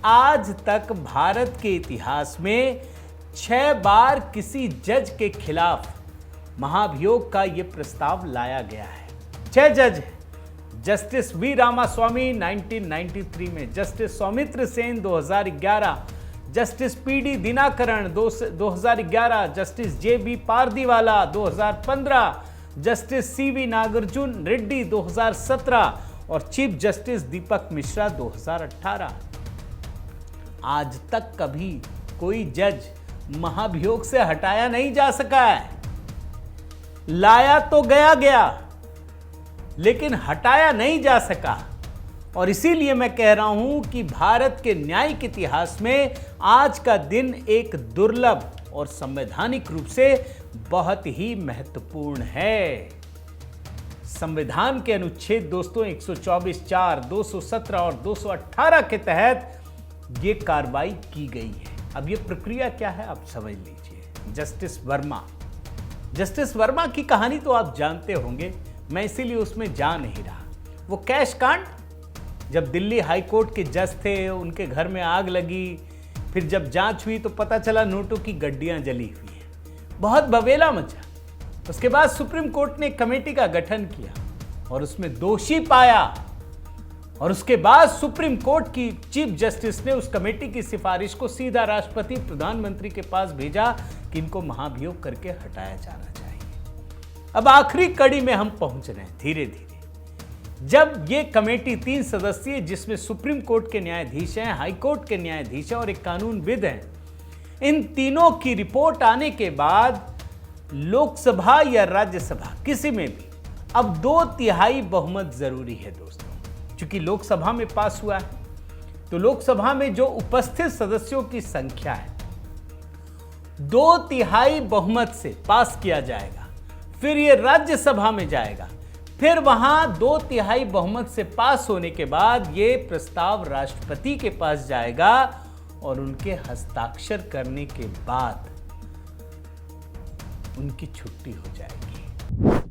आज तक भारत के इतिहास में 6 बार किसी जज के खिलाफ महाभियोग का यह प्रस्ताव लाया गया है। 6 जज हैं। जस्टिस वी रामास्वामी 1993 में, justice Soumitra Sen 2011, justice PD Dinakaran 2011, justice JB Pardiwala 2015, justice CV Nagarjuna Reddy 2017 और चीफ जस्टिस दीपक मिश्रा 2018। आज तक कभी कोई जज महाभियोग से हटाया नहीं जा सका है। लाया तो गया लेकिन हटाया नहीं जा सका। और इसीलिए मैं कह रहा हूं कि भारत के न्यायिक इतिहास में आज का दिन एक दुर्लभ और संवैधानिक रूप से बहुत ही महत्वपूर्ण है। संविधान के अनुच्छेद दोस्तों 124(4), 217 और 218 के तहत यह कार्रवाई की गई है। अब यह प्रक्रिया क्या है आप समझ लीजिए। जस्टिस वर्मा की कहानी तो आप जानते होंगे, मैं इसीलिए उसमें जा नहीं रहा। वो कैश कांड, जब दिल्ली हाई कोर्ट के जज थे, उनके घर में आग लगी, फिर जब जांच हुई तो पता चला नोटों की गड्डियां जली हुई हैं। बहुत बवेला मचा। उसके बाद सुप्रीम कोर्ट ने एक कमेटी का गठन किया और उसमें दोषी पाया, और उसके बाद सुप्रीम कोर्ट की चीफ जस्टिस ने उस कमेटी की सिफारिश को सीधा राष्ट्रपति प्रधानमंत्री के पास भेजा कि इनको महाभियोग करके हटाया जाना चाहिए। अब आखिरी कड़ी में हम पहुंच रहे हैं धीरे धीरे। जब ये कमेटी 3 सदस्यीय, जिसमें सुप्रीम कोर्ट के न्यायाधीश हैं, हाई कोर्ट के न्यायाधीश हैं और एक कानूनविद हैं, इन तीनों की रिपोर्ट आने के बाद लोकसभा या राज्यसभा किसी में भी अब 2/3 बहुमत जरूरी है दोस्तों। क्योंकि लोकसभा में पास हुआ है तो लोकसभा में जो उपस्थित सदस्यों की संख्या है 2/3 बहुमत से पास किया जाएगा। फिर यह राज्यसभा में जाएगा, फिर वहां 2/3 बहुमत से पास होने के बाद यह प्रस्ताव राष्ट्रपति के पास जाएगा और उनके हस्ताक्षर करने के बाद उनकी छुट्टी हो जाएगी।